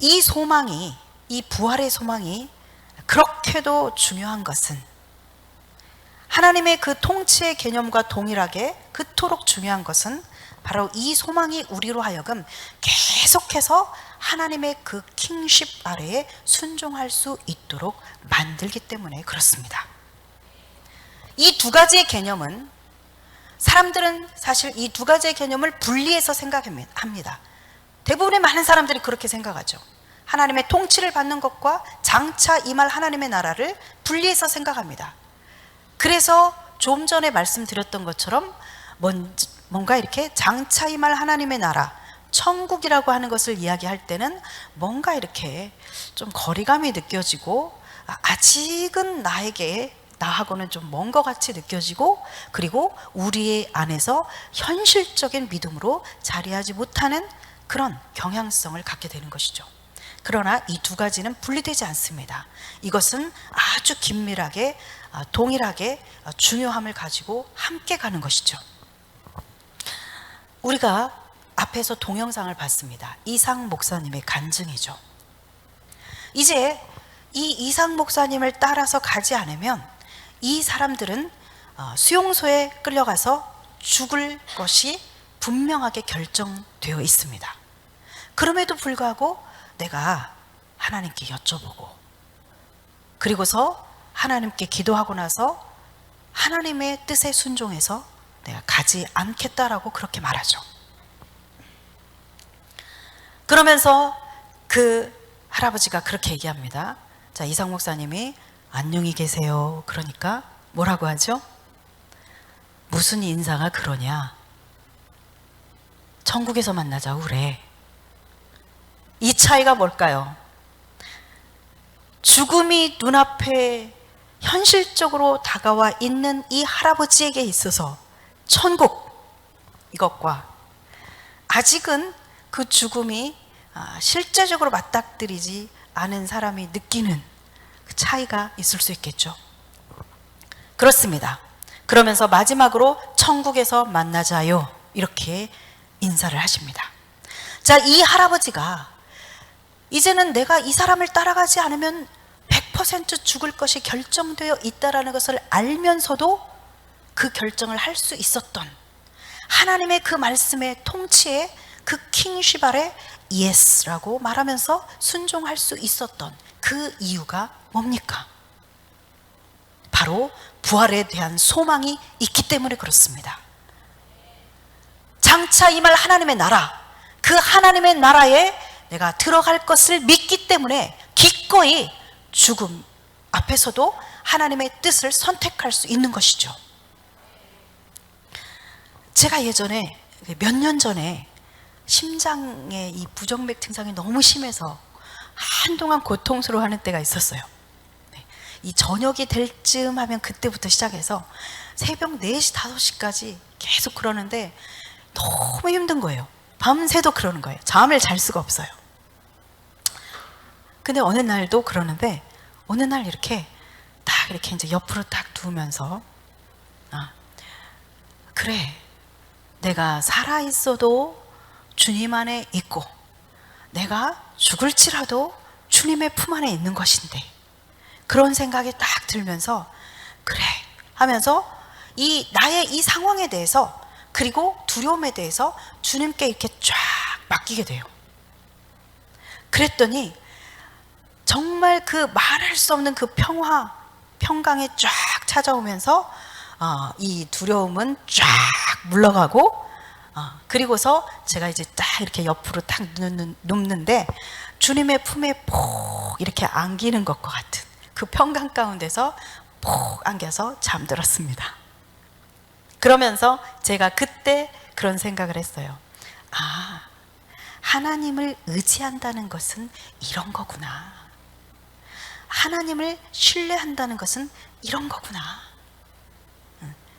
이 소망이, 이 부활의 소망이 그렇게도 중요한 것은 하나님의 그 통치의 개념과 동일하게 그토록 중요한 것은 바로 이 소망이 우리로 하여금 계속해서 하나님의 그 킹십 아래에 순종할 수 있도록 만들기 때문에 그렇습니다. 이 두 가지의 개념은, 사람들은 사실 이 두 가지의 개념을 분리해서 생각합니다. 대부분의 많은 사람들이 그렇게 생각하죠. 하나님의 통치를 받는 것과 장차 임할 하나님의 나라를 분리해서 생각합니다. 그래서 좀 전에 말씀드렸던 것처럼 뭔가 이렇게 장차 임할 하나님의 나라, 천국이라고 하는 것을 이야기할 때는 뭔가 이렇게 좀 거리감이 느껴지고, 아직은 나하고는 좀 먼 것 같이 느껴지고, 그리고 우리의 안에서 현실적인 믿음으로 자리하지 못하는 그런 경향성을 갖게 되는 것이죠. 그러나 이 두 가지는 분리되지 않습니다. 이것은 아주 긴밀하게 동일하게 중요함을 가지고 함께 가는 것이죠. 우리가 앞에서 동영상을 봤습니다. 이상 목사님의 간증이죠. 이제 이 이상 목사님을 따라서 가지 않으면 이 사람들은 수용소에 끌려가서 죽을 것이 분명하게 결정되어 있습니다. 그럼에도 불구하고 내가 하나님께 여쭤보고 그리고서 하나님께 기도하고 나서 하나님의 뜻에 순종해서 내가 가지 않겠다라고 그렇게 말하죠. 그러면서 그 할아버지가 그렇게 얘기합니다. 자, 이상 목사님이 안녕히 계세요. 그러니까 뭐라고 하죠? 무슨 인사가 그러냐? 천국에서 만나자고 그래. 이 차이가 뭘까요? 죽음이 눈앞에 현실적으로 다가와 있는 이 할아버지에게 있어서 천국 이것과 아직은 그 죽음이 실제적으로 맞닥뜨리지 않은 사람이 느끼는 그 차이가 있을 수 있겠죠. 그렇습니다. 그러면서 마지막으로 천국에서 만나자요 이렇게 인사를 하십니다. 자, 이 할아버지가 이제는 내가 이 사람을 따라가지 않으면 100% 죽을 것이 결정되어 있다는 것을 알면서도 그 결정을 할 수 있었던 하나님의 그 말씀의 통치에 그 킹십 아래 예스라고 말하면서 순종할 수 있었던 그 이유가 뭡니까? 바로 부활에 대한 소망이 있기 때문에 그렇습니다. 장차 임할 하나님의 나라, 그 하나님의 나라에 내가 들어갈 것을 믿기 때문에 기꺼이 죽음 앞에서도 하나님의 뜻을 선택할 수 있는 것이죠. 제가 예전에 몇 년 전에 심장의 이 부정맥 증상이 너무 심해서 한동안 고통스러워하는 때가 있었어요. 이 저녁이 될 쯤 하면 그때부터 시작해서 새벽 4시, 5시까지 계속 그러는데 너무 힘든 거예요. 밤새도 그러는 거예요. 잠을 잘 수가 없어요. 근데 어느 날도 그러는데 어느 날 이렇게 딱 이렇게 이제 옆으로 딱 누우면서 그래, 내가 살아 있어도 주님 안에 있고 내가 죽을지라도 주님의 품 안에 있는 것인데 그런 생각이 딱 들면서 그래 하면서 이 나의 이 상황에 대해서 그리고 두려움에 대해서 주님께 이렇게 쫙 맡기게 돼요. 그랬더니 정말 그 말할 수 없는 그 평강이 쫙 찾아오면서 이 두려움은 쫙 물러가고 그리고서 제가 이제 딱 이렇게 옆으로 딱 눕는데 주님의 품에 폭 이렇게 안기는 것과 같은 그 평강 가운데서 폭 안겨서 잠들었습니다. 그러면서 제가 그때 그런 생각을 했어요. 하나님을 의지한다는 것은 이런 거구나. 하나님을 신뢰한다는 것은 이런 거구나.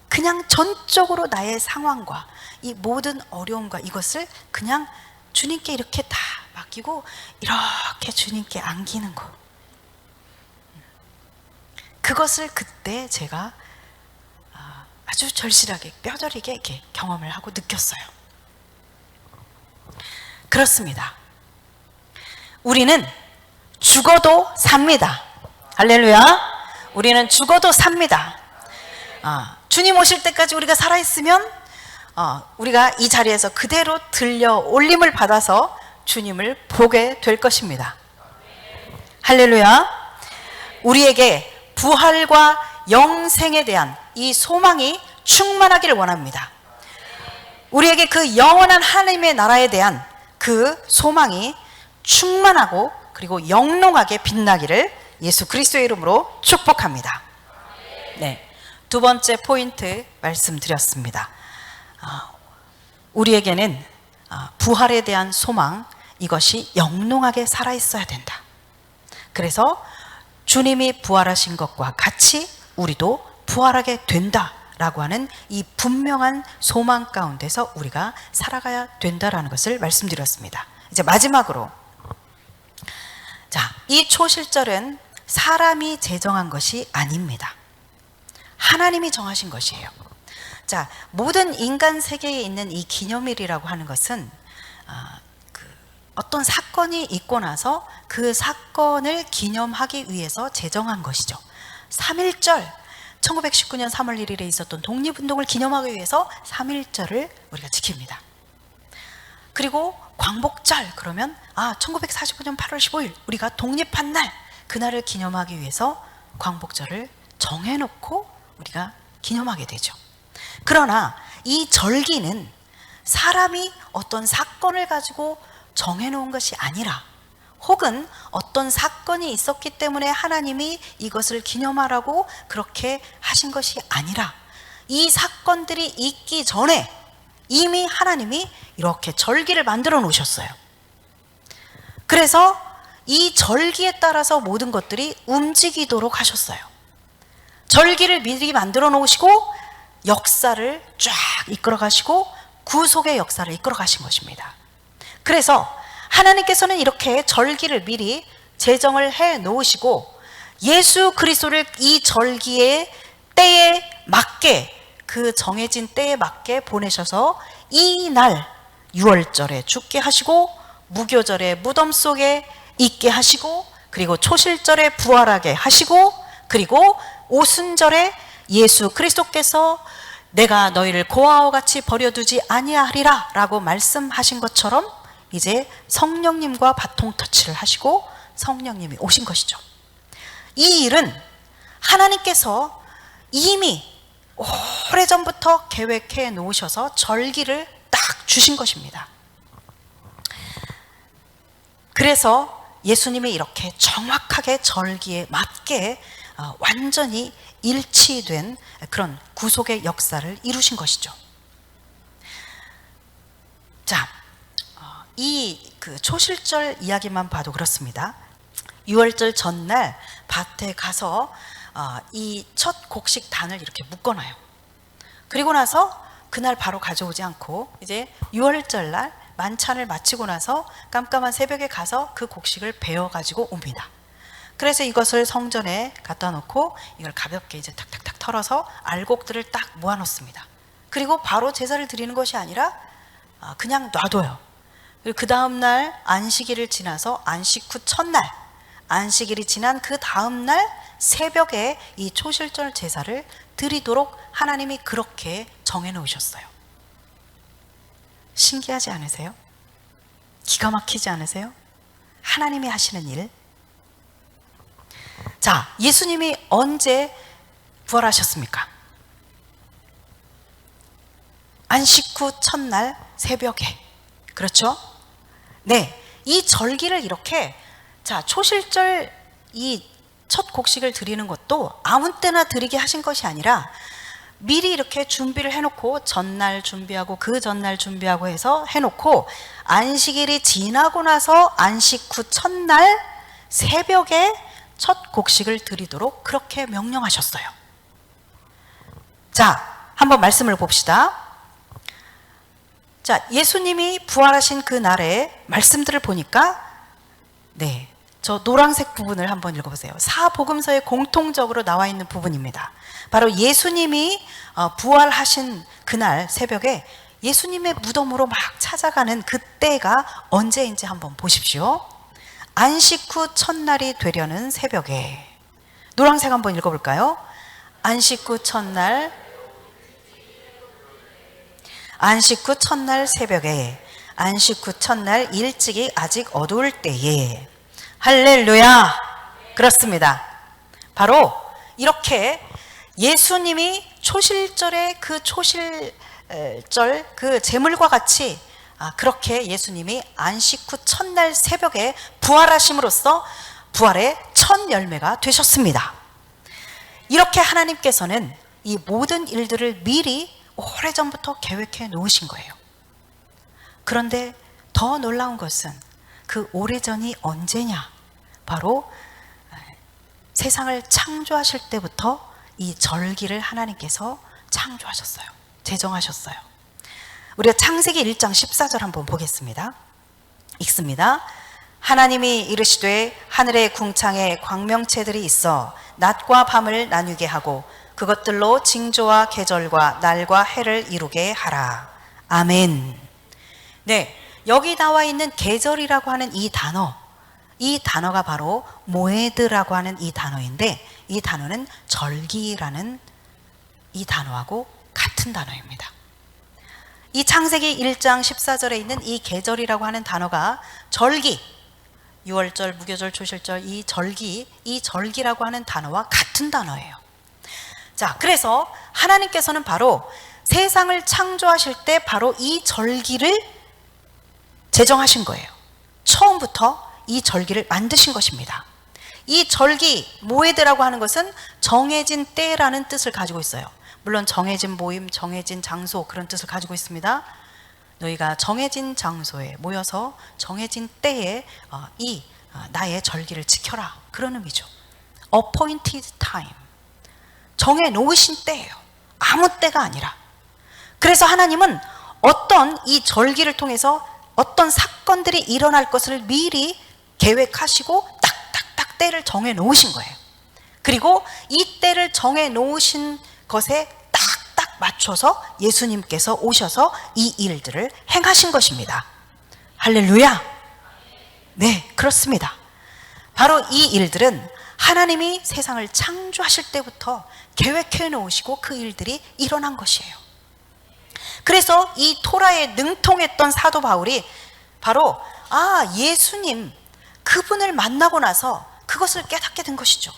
그냥 전적으로 나의 상황과 이 모든 어려움과 이것을 그냥 주님께 이렇게 다 맡기고 이렇게 주님께 안기는 거. 그것을 그때 제가 아주 절실하게 뼈저리게 이렇게 경험을 하고 느꼈어요. 그렇습니다. 우리는 죽어도 삽니다. 할렐루야. 우리는 죽어도 삽니다. 주님 오실 때까지 우리가 살아있으면 우리가 이 자리에서 그대로 들려 올림을 받아서 주님을 보게 될 것입니다. 할렐루야. 우리에게 부활과 영생에 대한 이 소망이 충만하기를 원합니다. 우리에게 그 영원한 하나님의 나라에 대한 그 소망이 충만하고 그리고 영롱하게 빛나기를 예수 그리스도의 이름으로 축복합니다. 네, 두 번째 포인트 말씀드렸습니다. 우리에게는 부활에 대한 소망, 이것이 영롱하게 살아있어야 된다. 그래서 주님이 부활하신 것과 같이 우리도 부활하게 된다라고 하는 이 분명한 소망 가운데서 우리가 살아가야 된다라는 것을 말씀드렸습니다. 이제 마지막으로 자, 이 초실절은 사람이 제정한 것이 아닙니다. 하나님이 정하신 것이에요. 자, 모든 인간 세계에 있는 이 기념일이라고 하는 것은 어떤 사건이 있고 나서 그 사건을 기념하기 위해서 제정한 것이죠. 3.1절, 1919년 3월 1일에 있었던 독립운동을 기념하기 위해서 3.1절을 우리가 지킵니다. 그리고 광복절, 그러면 1945년 8월 15일 우리가 독립한 날, 그날을 기념하기 위해서 광복절을 정해놓고 우리가 기념하게 되죠. 그러나 이 절기는 사람이 어떤 사건을 가지고 정해놓은 것이 아니라, 혹은 어떤 사건이 있었기 때문에 하나님이 이것을 기념하라고 그렇게 하신 것이 아니라, 이 사건들이 있기 전에 이미 하나님이 이렇게 절기를 만들어 놓으셨어요. 그래서 이 절기에 따라서 모든 것들이 움직이도록 하셨어요. 절기를 미리 만들어 놓으시고 역사를 쫙 이끌어 가시고 구속의 역사를 이끌어 가신 것입니다. 그래서 하나님께서는 이렇게 절기를 미리 제정을 해 놓으시고 예수 그리스도를 이 절기의 때에 맞게, 그 정해진 때에 맞게 보내셔서 이 날 6월절에 죽게 하시고, 무교절에 무덤 속에 있게 하시고, 그리고 초실절에 부활하게 하시고, 그리고 오순절에 예수 그리스도께서 내가 너희를 고아와 같이 버려두지 아니하리라 라고 말씀하신 것처럼 이제 성령님과 바통 터치를 하시고 성령님이 오신 것이죠. 이 일은 하나님께서 이미 오래전부터 계획해 놓으셔서 절기를 딱 주신 것입니다. 그래서 예수님이 이렇게 정확하게 절기에 맞게 완전히 일치된 그런 구속의 역사를 이루신 것이죠. 자, 이 초실절 이야기만 봐도 그렇습니다. 6월절 전날 밭에 가서 이 첫 곡식 단을 이렇게 묶어놔요. 그리고 나서 그날 바로 가져오지 않고 이제 6월절 날 만찬을 마치고 나서 깜깜한 새벽에 가서 그 곡식을 베어 가지고 옵니다. 그래서 이것을 성전에 갖다 놓고 이걸 가볍게 이제 탁탁탁 털어서 알곡들을 딱 모아 놓습니다. 그리고 바로 제사를 드리는 것이 아니라 그냥 놔둬요. 그 다음날 안식일을 지나서 안식 후 첫날, 안식일이 지난 그 다음날 새벽에 이 초실절 제사를 드리도록 하나님이 그렇게 정해놓으셨어요. 신기하지 않으세요? 기가 막히지 않으세요? 하나님이 하시는 일. 자, 예수님이 언제 부활하셨습니까? 안식 후 첫날 새벽에. 그렇죠? 네, 이 절기를 이렇게, 자, 초실절 이 첫 곡식을 드리는 것도 아무 때나 드리게 하신 것이 아니라 미리 이렇게 준비를 해놓고 전날 준비하고 그 전날 준비하고 해서 해놓고 안식일이 지나고 나서 안식 후 첫날 새벽에 첫 곡식을 드리도록 그렇게 명령하셨어요. 자, 한번 말씀을 봅시다. 자, 예수님이 부활하신 그 날의 말씀들을 보니까, 네, 저 노란색 부분을 한번 읽어보세요. 사복음서에 공통적으로 나와 있는 부분입니다. 바로 예수님이 부활하신 그날 새벽에 예수님의 무덤으로 막 찾아가는 그때가 언제인지 한번 보십시오. 안식 후 첫날이 되려는 새벽에. 노란색 한번 읽어볼까요? 안식 후 첫날, 안식 후 첫날 새벽에, 안식 후 첫날 일찍이 아직 어두울 때에. 할렐루야. 그렇습니다. 바로 이렇게 예수님이 초실절의 그 초실절 그 제물과 같이 그렇게 예수님이 안식 후 첫날 새벽에 부활하심으로써 부활의 첫 열매가 되셨습니다. 이렇게 하나님께서는 이 모든 일들을 미리 오래전부터 계획해 놓으신 거예요. 그런데 더 놀라운 것은 그 오래전이 언제냐? 바로 세상을 창조하실 때부터 이 절기를 하나님께서 창조하셨어요. 제정하셨어요. 우리가 창세기 1장 14절 한번 보겠습니다. 읽습니다. 하나님이 이르시되 하늘의 궁창에 광명체들이 있어 낮과 밤을 나뉘게 하고 그것들로 징조와 계절과 날과 해를 이루게 하라. 아멘. 네, 여기 나와 있는 계절이라고 하는 이 단어가 바로 모에드라고 하는 이 단어인데, 이 단어는 절기라는 이 단어하고 같은 단어입니다. 이 창세기 1장 14절에 있는 이 계절이라고 하는 단어가 절기, 유월절, 무교절, 초실절, 이 절기라고 하는 단어와 같은 단어예요. 자, 그래서 하나님께서는 바로 세상을 창조하실 때 바로 이 절기를 제정하신 거예요. 처음부터 이 절기를 만드신 것입니다. 이 절기, 모에드라고 하는 것은 정해진 때라는 뜻을 가지고 있어요. 물론 정해진 모임, 정해진 장소, 그런 뜻을 가지고 있습니다. 너희가 정해진 장소에 모여서 정해진 때에 나의 절기를 지켜라, 그런 의미죠. appointed time, 정해 놓으신 때예요. 아무 때가 아니라. 그래서 하나님은 어떤 이 절기를 통해서 어떤 사건들이 일어날 것을 미리 계획하시고 딱딱딱 때를 정해 놓으신 거예요. 그리고 이 때를 정해 놓으신 것에 딱딱 맞춰서 예수님께서 오셔서 이 일들을 행하신 것입니다. 할렐루야. 네, 그렇습니다. 바로 이 일들은 하나님이 세상을 창조하실 때부터 계획해 놓으시고 그 일들이 일어난 것이에요. 그래서 이 토라에 능통했던 사도 바울이 바로 예수님 그분을 만나고 나서 그것을 깨닫게 된 것이죠.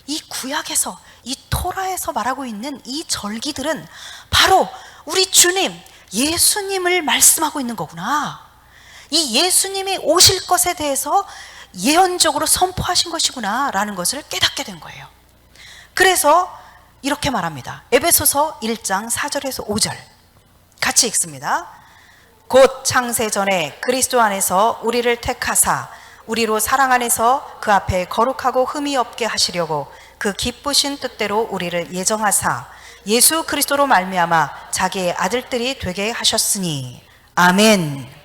이 구약에서, 이 토라에서 말하고 있는 이 절기들은 바로 우리 주님 예수님을 말씀하고 있는 거구나. 이 예수님이 오실 것에 대해서 예언적으로 선포하신 것이구나 라는 것을 깨닫게 된 거예요. 그래서 이렇게 말합니다. 에베소서 1장 4절에서 5절 같이 읽습니다. 곧 창세 전에 그리스도 안에서 우리를 택하사 우리로 사랑 안에서 그 앞에 거룩하고 흠이 없게 하시려고 그 기쁘신 뜻대로 우리를 예정하사 예수 그리스도로 말미암아 자기의 아들들이 되게 하셨으니. 아멘.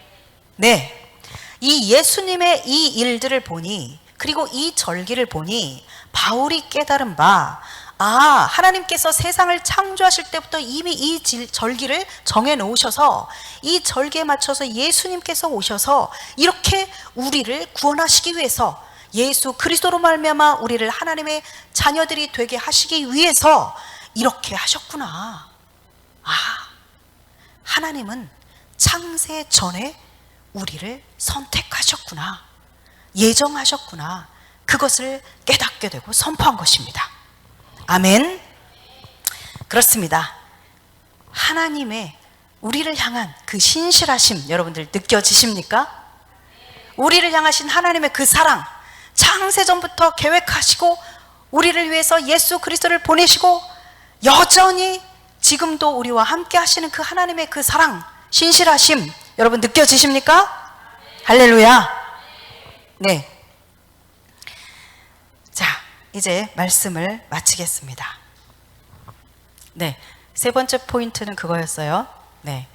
네, 이 예수님의 이 일들을 보니, 그리고 이 절기를 보니 바울이 깨달은 바, 하나님께서 세상을 창조하실 때부터 이미 이 절기를 정해 놓으셔서 이 절기에 맞춰서 예수님께서 오셔서 이렇게 우리를 구원하시기 위해서, 예수 그리스도로 말미암아 우리를 하나님의 자녀들이 되게 하시기 위해서 이렇게 하셨구나. 하나님은 창세 전에 우리를 선택하셨구나, 예정하셨구나, 그것을 깨닫게 되고 선포한 것입니다. 아멘. 그렇습니다. 하나님의 우리를 향한 그 신실하심 여러분들 느껴지십니까? 우리를 향하신 하나님의 그 사랑, 창세전부터 계획하시고 우리를 위해서 예수 그리스도를 보내시고 여전히 지금도 우리와 함께 하시는 그 하나님의 그 사랑, 신실하심 여러분 느껴지십니까? 할렐루야. 네. 자, 이제 말씀을 마치겠습니다. 네, 세 번째 포인트는 그거였어요. 네,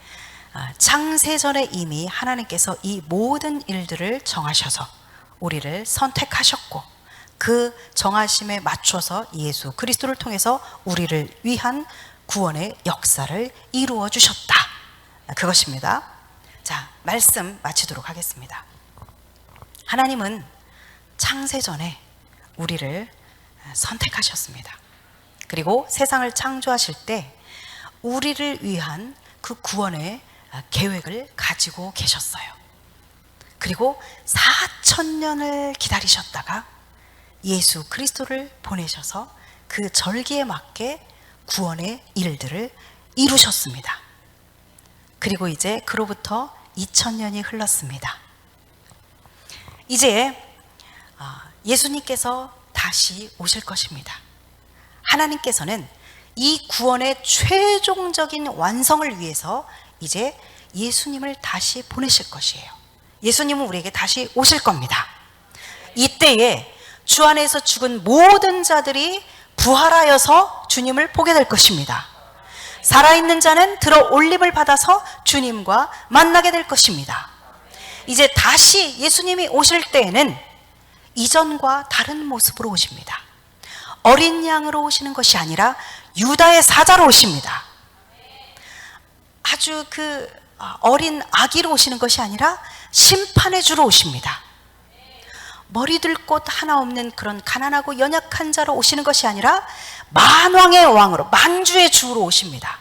창세전에 이미 하나님께서 이 모든 일들을 정하셔서 우리를 선택하셨고 그 정하심에 맞춰서 예수 그리스도를 통해서 우리를 위한 구원의 역사를 이루어 주셨다. 그것입니다. 자, 말씀 마치도록 하겠습니다. 하나님은 창세전에 우리를 선택하셨습니다. 그리고 세상을 창조하실 때 우리를 위한 그 구원의 계획을 가지고 계셨어요. 그리고 4,000년을 기다리셨다가 예수 그리스도를 보내셔서 그 절기에 맞게 구원의 일들을 이루셨습니다. 그리고 이제 그로부터 2000년이 흘렀습니다. 이제 예수님께서 다시 오실 것입니다. 하나님께서는 이 구원의 최종적인 완성을 위해서 이제 예수님을 다시 보내실 것이에요. 예수님은 우리에게 다시 오실 겁니다. 이때에 주 안에서 죽은 모든 자들이 부활하여서 주님을 보게 될 것입니다. 살아있는 자는 들어 올림을 받아서 주님과 만나게 될 것입니다. 이제 다시 예수님이 오실 때에는 이전과 다른 모습으로 오십니다. 어린 양으로 오시는 것이 아니라 유다의 사자로 오십니다. 아주 어린 아기로 오시는 것이 아니라 심판의 주로 오십니다. 머리 들 곳 하나 없는 그런 가난하고 연약한 자로 오시는 것이 아니라 만왕의 왕으로, 만주의 주로 오십니다.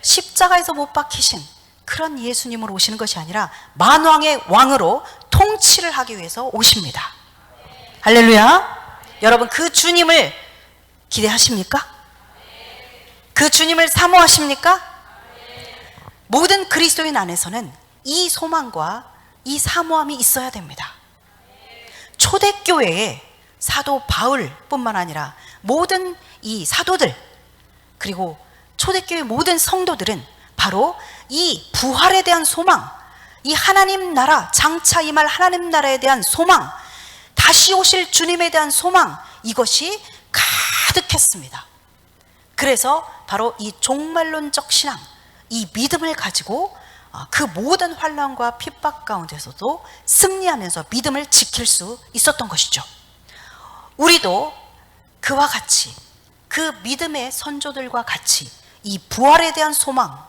십자가에서 못 박히신 그런 예수님으로 오시는 것이 아니라 만왕의 왕으로 통치를 하기 위해서 오십니다. 할렐루야. 여러분, 그 주님을 기대하십니까? 그 주님을 사모하십니까? 모든 그리스도인 안에서는 이 소망과 이 사모함이 있어야 됩니다. 초대교회에 사도 바울뿐만 아니라 모든 이 사도들, 그리고 초대교회 모든 성도들은 바로 이 부활에 대한 소망, 이 하나님 나라, 장차 임할 하나님 나라에 대한 소망, 다시 오실 주님에 대한 소망, 이것이 가득했습니다. 그래서 바로 이 종말론적 신앙, 이 믿음을 가지고 그 모든 환난과 핍박 가운데서도 승리하면서 믿음을 지킬 수 있었던 것이죠. 우리도 그와 같이, 그 믿음의 선조들과 같이 이 부활에 대한 소망,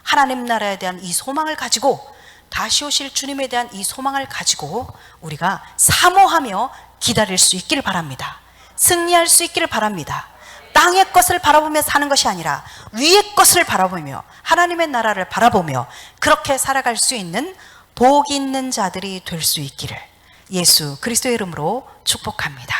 하나님 나라에 대한 이 소망을 가지고, 다시 오실 주님에 대한 이 소망을 가지고 우리가 사모하며 기다릴 수 있기를 바랍니다. 승리할 수 있기를 바랍니다. 땅의 것을 바라보며 사는 것이 아니라 위의 것을 바라보며 하나님의 나라를 바라보며 그렇게 살아갈 수 있는 복 있는 자들이 될 수 있기를 예수 그리스도의 이름으로 축복합니다.